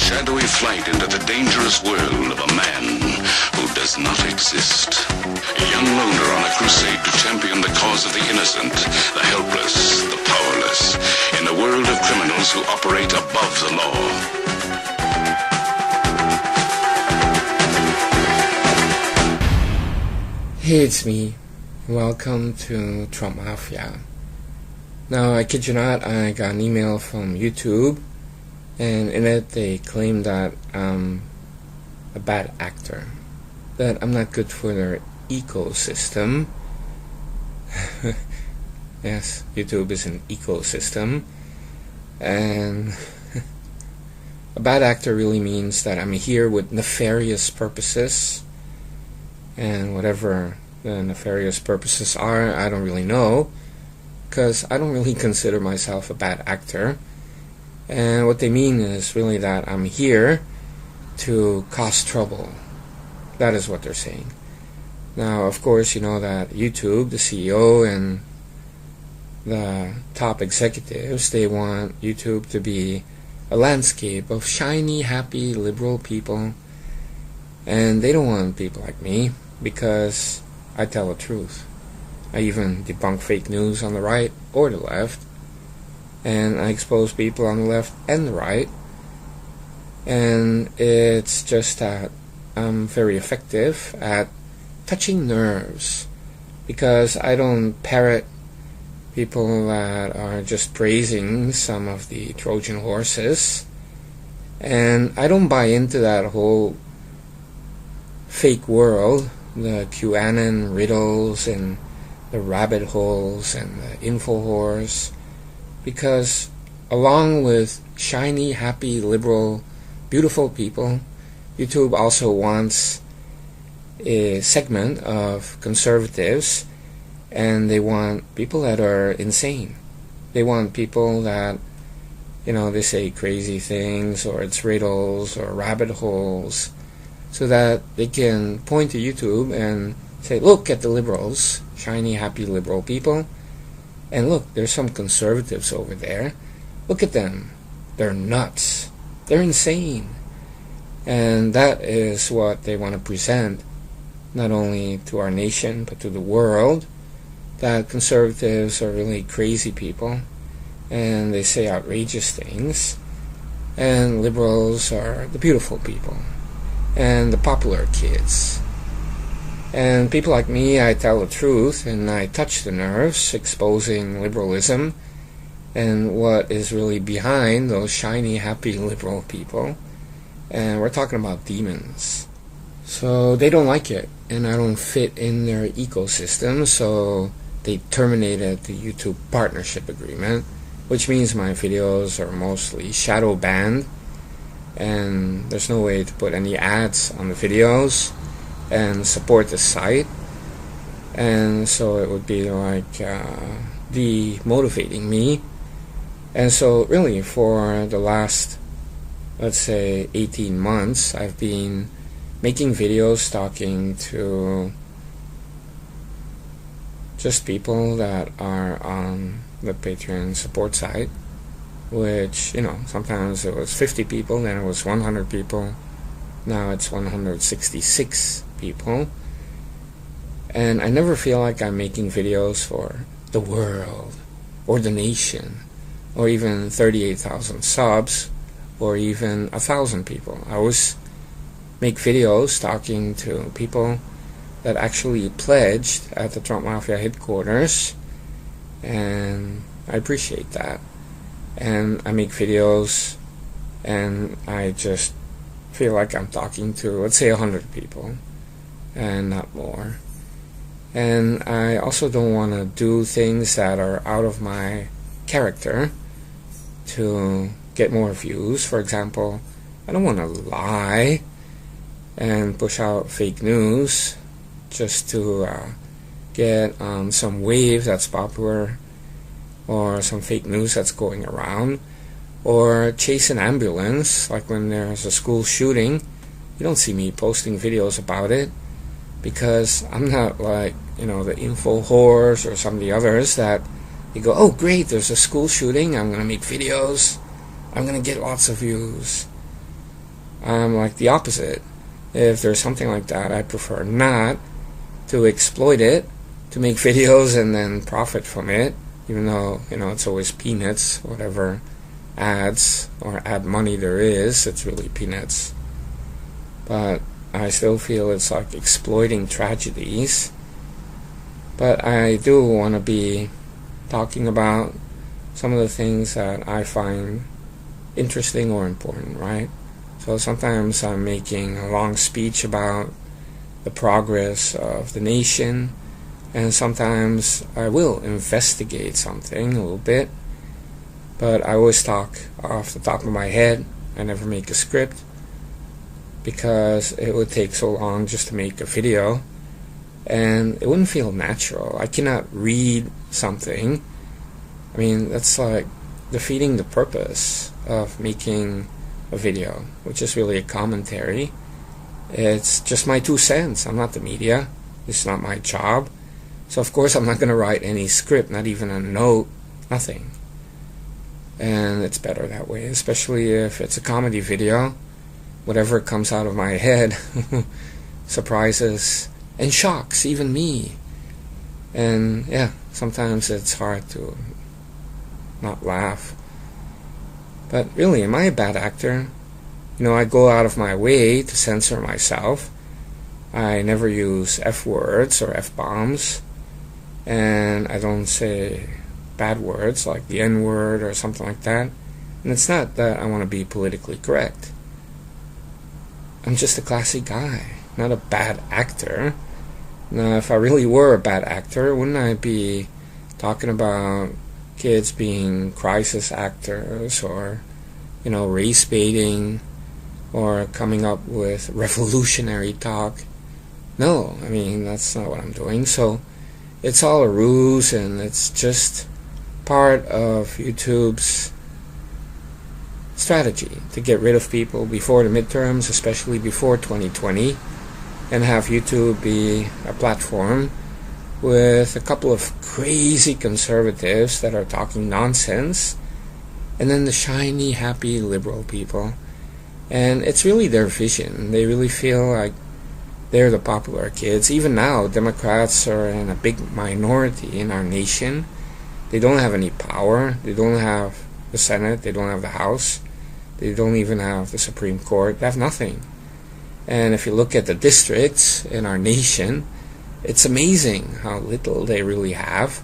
shadowy flight into the dangerous world of a man who does not exist. A young loner on a crusade to champion the cause of the innocent, the helpless, the powerless, in a world of criminals who operate above the law. Hey, it's me. Welcome to Trump Mafia. Now, I kid you not, I got an email from YouTube, and in it they claim that I'm a bad actor, that I'm not good for their ecosystem. Yes, YouTube is an ecosystem, and a bad actor really means that I'm here with nefarious purposes, and whatever the nefarious purposes are, I don't really know, because I don't really consider myself a bad actor. And what they mean is really that I'm here to cause trouble. That is what they're saying. Now, of course, you know that YouTube, the CEO and the top executives, they want YouTube to be a landscape of shiny, happy, liberal people. And they don't want people like me, because I tell the truth. I even debunk fake news on the right or the left, and I expose people on the left and the right, and it's just that I'm very effective at touching nerves, because I don't parrot people that are just praising some of the Trojan horses, and I don't buy into that whole fake world, the QAnon riddles and the rabbit holes and the info whores, because along with shiny, happy, liberal, beautiful people, YouTube also wants a segment of conservatives, and they want people that are insane. They want people that, you know, they say crazy things, or it's riddles or rabbit holes, so that they can point to YouTube and say, look at the liberals, shiny, happy, liberal people, and look, there's some conservatives over there. Look at them. They're nuts. They're insane. And that is what they want to present, not only to our nation, but to the world, that conservatives are really crazy people, and they say outrageous things, and liberals are the beautiful people, and the popular kids. And people like me, I tell the truth, and I touch the nerves, exposing liberalism and what is really behind those shiny, happy, liberal people. And we're talking about demons. So they don't like it, and I don't fit in their ecosystem, so they terminated the YouTube partnership agreement, which means my videos are mostly shadow banned, and there's no way to put any ads on the videos and support the site, and so it would be like demotivating me. And so really for the last, let's say, 18 months, I've been making videos talking to just people that are on the Patreon support site, which, you know, sometimes it was 50 people, then it was 100 people, now it's 166 people. And I never feel like I'm making videos for the world or the nation or even 38,000 subs or even 1,000 people. I always make videos talking to people that actually pledged at the Trump Mafia headquarters, and I appreciate that. And I make videos and I just feel like I'm talking to, let's say, 100 people and not more. And I also don't want to do things that are out of my character to get more views. For example, I don't want to lie and push out fake news just to get some wave that's popular, or some fake news that's going around, or chase an ambulance. Like when there's a school shooting, you don't see me posting videos about it, because I'm not like, you know, the info whores or some of the others that you go, oh great, there's a school shooting, I'm going to make videos, I'm going to get lots of views. I'm like the opposite. If there's something like that, I prefer not to exploit it, to make videos and then profit from it, even though, it's always peanuts, whatever ads or ad money there is, it's really peanuts. But I still feel it's like exploiting tragedies. But I do want to be talking about some of the things that I find interesting or important, right? So sometimes I'm making a long speech about the progress of the nation, and sometimes I will investigate something a little bit, but I always talk off the top of my head. I never make a script, because it would take so long just to make a video, and it wouldn't feel natural. I cannot read something. I mean, that's like defeating the purpose of making a video, which is really a commentary. It's just my 2 cents. I'm not the media. It's not my job. So of course I'm not going to write any script, not even a note, nothing. And it's better that way, especially if it's a comedy video. Whatever comes out of my head surprises and shocks even me. And yeah, sometimes it's hard to not laugh. But really, am I a bad actor? I go out of my way to censor myself. I never use F-words or F-bombs. And I don't say bad words like the N-word or something like that. And it's not that I want to be politically correct. I'm just a classy guy, not a bad actor. Now, if I really were a bad actor, wouldn't I be talking about kids being crisis actors, or, race baiting, or coming up with revolutionary talk? No, I mean, that's not what I'm doing. So it's all a ruse, and it's just part of YouTube's strategy to get rid of people before the midterms, especially before 2020, and have YouTube be a platform with a couple of crazy conservatives that are talking nonsense, and then the shiny, happy liberal people. And it's really their vision. They really feel like they're the popular kids. Even now, Democrats are in a big minority in our nation. They don't have any power. They don't have the Senate. They don't have the House. They don't even have the Supreme Court. They have nothing. And if you look at the districts in our nation, it's amazing how little they really have.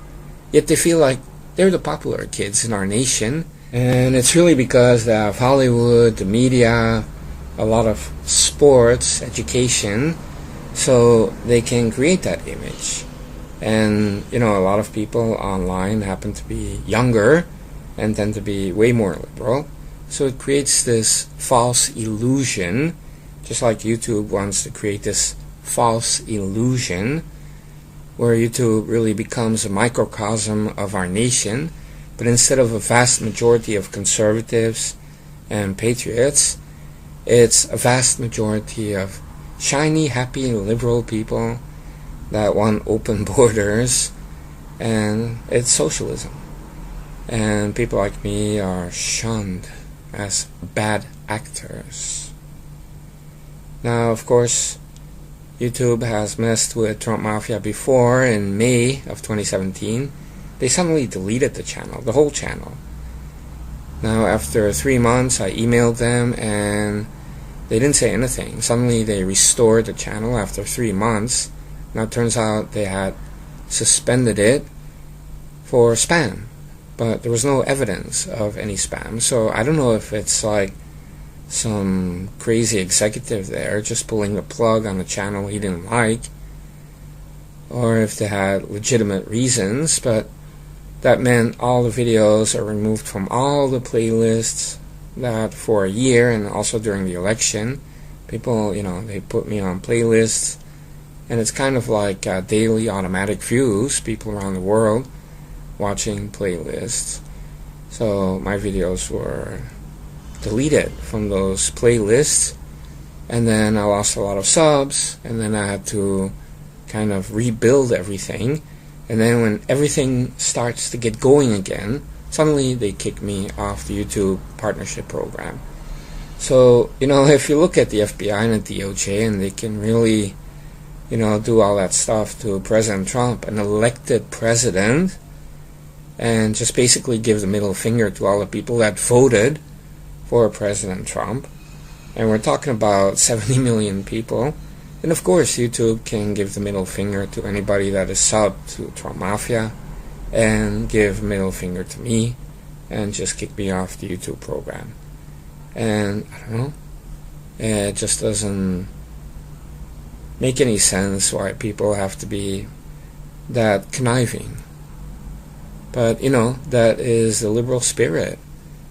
Yet they feel like they're the popular kids in our nation. And it's really because they have Hollywood, the media, a lot of sports, education, so they can create that image. And, a lot of people online happen to be younger and tend to be way more liberal. So it creates this false illusion, just like YouTube wants to create this false illusion, where YouTube really becomes a microcosm of our nation. But instead of a vast majority of conservatives and patriots, it's a vast majority of shiny, happy, liberal people that want open borders, and it's socialism. And people like me are shunned as bad actors. Now, of course, YouTube has messed with Trump Mafia before. In May of 2017, they suddenly deleted the channel, the whole channel. Now, after 3 months, I emailed them, and they didn't say anything. Suddenly, they restored the channel after 3 months. Now, it turns out they had suspended it for spam, but there was no evidence of any spam. So I don't know if it's like some crazy executive there just pulling the plug on the channel he didn't like, or if they had legitimate reasons. But that meant all the videos are removed from all the playlists that for a year, and also during the election. People, they put me on playlists, and it's kind of like daily automatic views, people around the world watching playlists. So my videos were deleted from those playlists, and then I lost a lot of subs, and then I had to kind of rebuild everything. And then when everything starts to get going again, suddenly they kick me off the YouTube partnership program. So, if you look at the FBI and the DOJ, and they can really, do all that stuff to President Trump, an elected president, and just basically give the middle finger to all the people that voted for President Trump. And we're talking about 70 million people. And of course, YouTube can give the middle finger to anybody that is subbed to Trump Mafia, and give middle finger to me, and just kick me off the YouTube program. And I don't know, it just doesn't make any sense why people have to be that conniving. But that is the liberal spirit.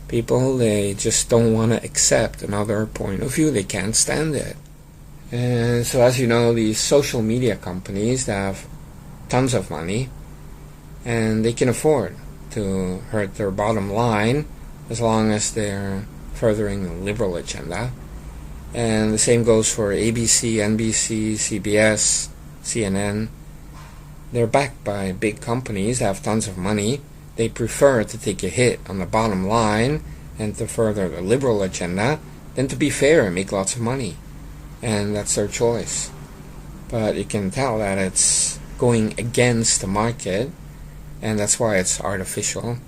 People, they just don't want to accept another point of view. They can't stand it. And so, as you know, these social media companies, they have tons of money, and they can afford to hurt their bottom line as long as they're furthering the liberal agenda. And the same goes for ABC, NBC, CBS, CNN. They're backed by big companies that have tons of money. They prefer to take a hit on the bottom line and to further the liberal agenda than to be fair and make lots of money. And that's their choice. But you can tell that it's going against the market, and that's why it's artificial.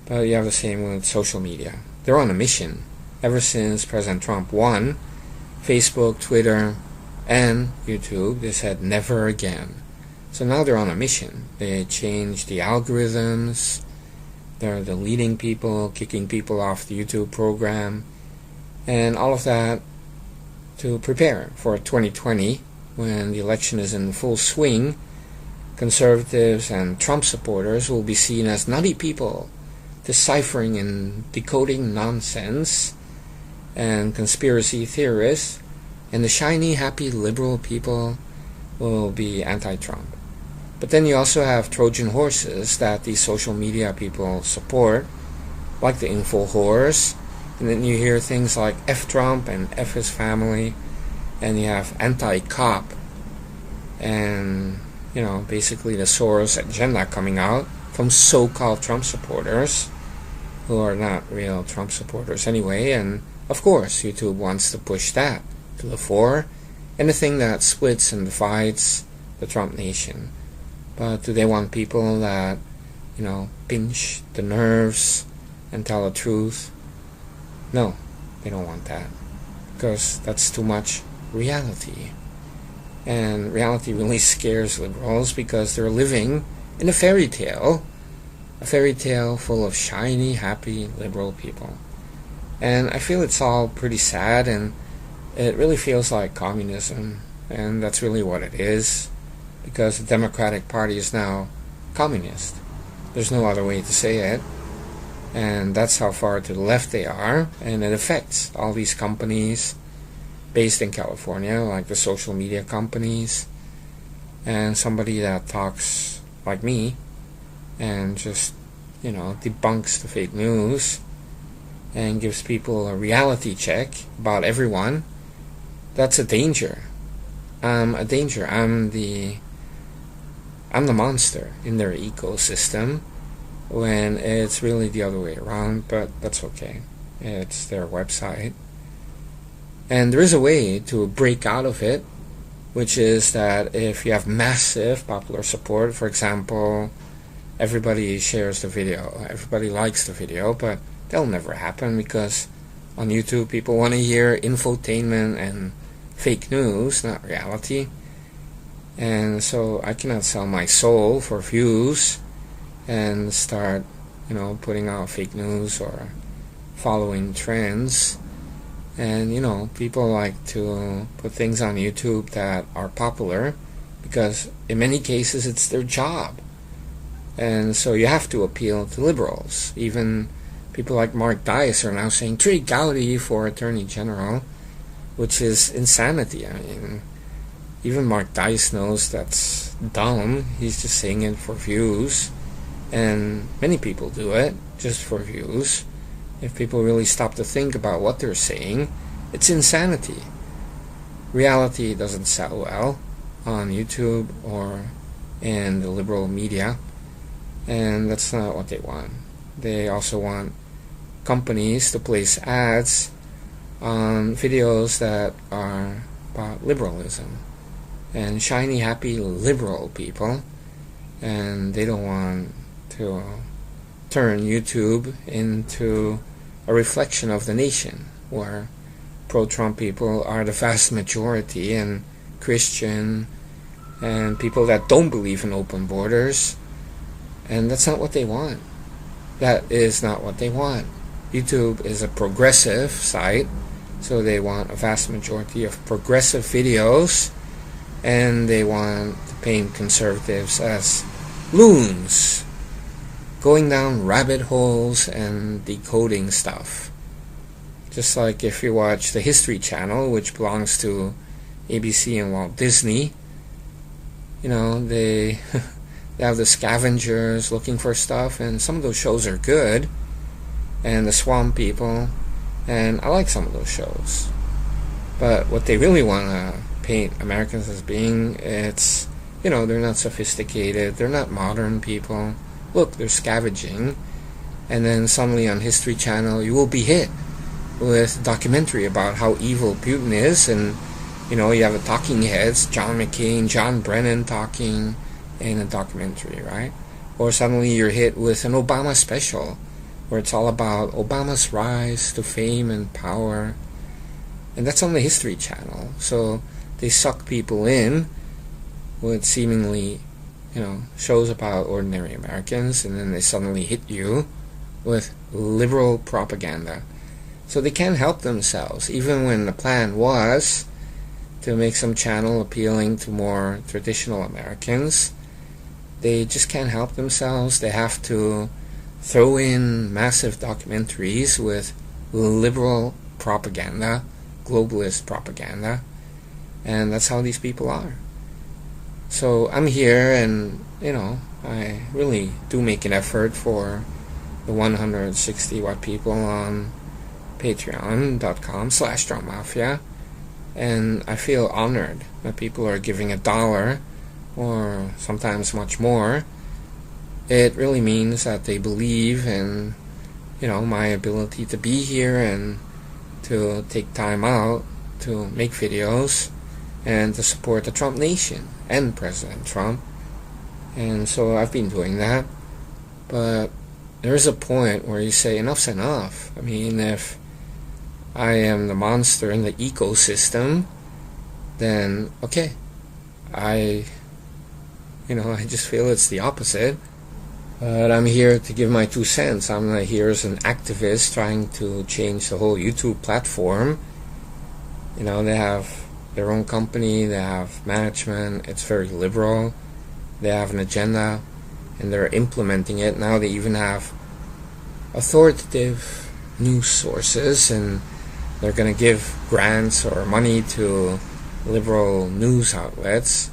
But you have the same with social media. They're on a mission. Ever since President Trump won, Facebook, Twitter, and YouTube, they said never again. So now they're on a mission. They changed the algorithms. They're deleting people, kicking people off the YouTube program, and all of that to prepare for 2020, when the election is in full swing. Conservatives and Trump supporters will be seen as nutty people, deciphering and decoding nonsense, and conspiracy theorists, and the shiny, happy liberal people will be anti-Trump. But then you also have Trojan horses that these social media people support, like the info whores, and then you hear things like F Trump and F his family, and you have anti-cop, and basically the Soros agenda coming out from so-called Trump supporters, who are not real Trump supporters anyway. And of course YouTube wants to push that to the fore, anything that splits and divides the Trump nation. But do they want people that pinch the nerves and tell the truth? No, they don't want that, because that's too much reality. And reality really scares liberals, because they're living in a fairy tale full of shiny, happy liberal people. And I feel it's all pretty sad, and it really feels like communism, and that's really what it is, because the Democratic Party is now communist. There's no other way to say it. And that's how far to the left they are, and it affects all these companies based in California, like the social media companies, and somebody that talks like me and just debunks the fake news and gives people a reality check about everyone. That's a danger. I'm the monster in their ecosystem, when it's really the other way around, but that's okay. It's their website. And there is a way to break out of it, which is that if you have massive popular support, for example, everybody shares the video, everybody likes the video, but that'll never happen, because on YouTube people want to hear infotainment and fake news, not reality. And so I cannot sell my soul for views and start putting out fake news or following trends. And people like to put things on YouTube that are popular, because in many cases it's their job. And so you have to appeal to liberals. Even people like Mark Dice are now saying Trey Gowdy for Attorney General, which is insanity. I mean, even Mark Dice knows that's dumb. He's just saying it for views, and many people do it just for views. If people really stop to think about what they're saying, it's insanity. Reality doesn't sell well on YouTube or in the liberal media, and that's not what they want. They also want companies to place ads on videos that are about liberalism and shiny, happy liberal people, and they don't want to turn YouTube into a reflection of the nation, where pro-Trump people are the vast majority, and Christian and people that don't believe in open borders, and that's not what they want. That is not what they want. YouTube is a progressive site, so they want a vast majority of progressive videos, and they want to paint conservatives as loons, going down rabbit holes and decoding stuff. Just like if you watch the History Channel, which belongs to ABC and Walt Disney, you know, they have the scavengers looking for stuff, and some of those shows are good, and the Swamp People, and I like some of those shows. But what they really want to paint Americans as being, it's, you know, they're not sophisticated, they're not modern people. Look, they're scavenging, and then suddenly on History Channel you will be hit with a documentary about how evil Putin is, and you know, you have the talking heads, John McCain, John Brennan talking in a documentary, right? Or suddenly you're hit with an Obama special where it's all about Obama's rise to fame and power, and that's on the History Channel. So they suck people in with seemingly, you know, shows about ordinary Americans, and then they suddenly hit you with liberal propaganda. So they can't help themselves, even when the plan was to make some channel appealing to more traditional Americans. They just can't help themselves. They have to throw in massive documentaries with liberal propaganda, globalist propaganda, and that's how these people are. So I'm here, and you know, I really do make an effort for the 160 what people on patreon.com/trumpmafia, and I feel honored that people are giving $1 or sometimes much more. It really means that they believe in, you know, my ability to be here and to take time out to make videos and to support the Trump nation and President Trump. And so I've been doing that. But there's a point where you say enough's enough. I mean, if I am the monster in the ecosystem, then okay, I just feel it's the opposite. But I'm here to give my 2 cents. I'm not here as an activist trying to change the whole YouTube platform. You know, they have their own company, they have management, it's very liberal, they have an agenda, and they're implementing it. Now they even have authoritative news sources, and they're going to give grants or money to liberal news outlets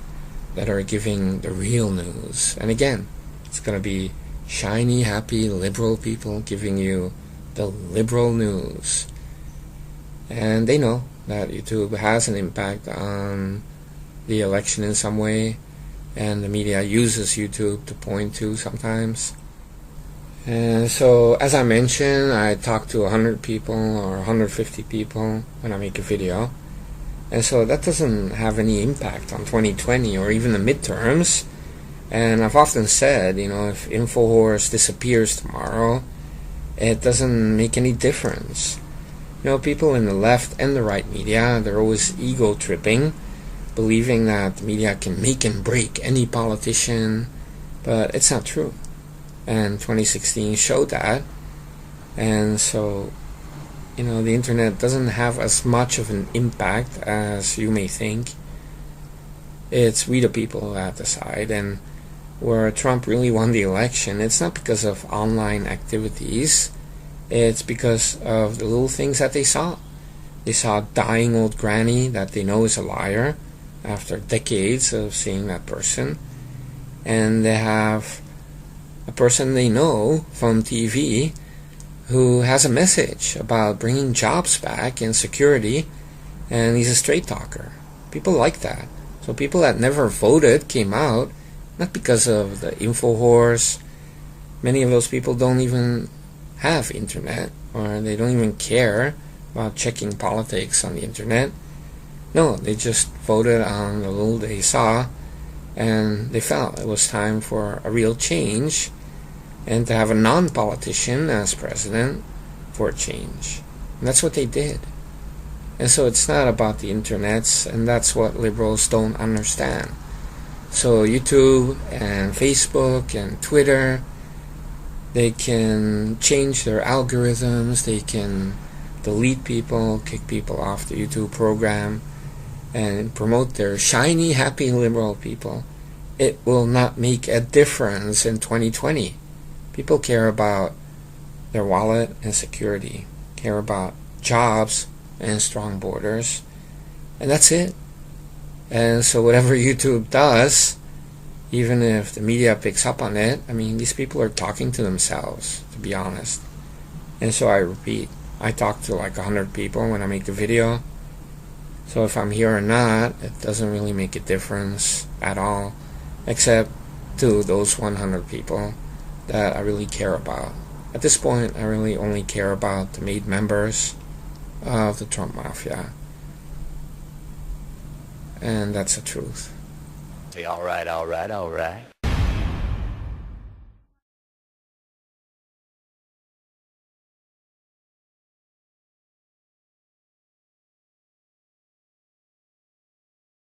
that are giving the real news. And again, it's going to be shiny, happy, liberal people giving you the liberal news. And they know that YouTube has an impact on the election in some way, and the media uses YouTube to point to sometimes. And so, as I mentioned, I talk to 100 people or 150 people when I make a video. And so that doesn't have any impact on 2020 or even the midterms. And I've often said, you know, if InfoWars disappears tomorrow, it doesn't make any difference. You know, people in the left and the right media, they're always ego-tripping, believing that the media can make and break any politician, but it's not true. And 2016 showed that. And so, you know, the internet doesn't have as much of an impact as you may think. It's we the people that decide. And where Trump really won the election, it's not because of online activities, it's because of the little things that they saw. They saw a dying old granny that they know is a liar after decades of seeing that person. And they have a person they know from TV who has a message about bringing jobs back and security, and he's a straight talker. People like that. So people that never voted came out, not because of the InfoWars. Many of those people don't even have internet, or they don't even care about checking politics on the internet. No, they just voted on the little they saw, and they felt it was time for a real change and to have a non-politician as president for a change. And that's what they did. And so it's not about the internets, and that's what liberals don't understand. So YouTube and Facebook and Twitter, they can change their algorithms, they can delete people, kick people off the YouTube program, and promote their shiny, happy liberal people. It will not make a difference in 2020. People care about their wallet and security, care about jobs and strong borders, and that's it. And so whatever YouTube does, even if the media picks up on it, I mean, these people are talking to themselves, to be honest. And so I repeat, I talk to like 100 people when I make a video. So if I'm here or not, it doesn't really make a difference at all, except to those 100 people that I really care about. At this point, I really only care about the made members of the Trump Mafia. And that's the truth. All right.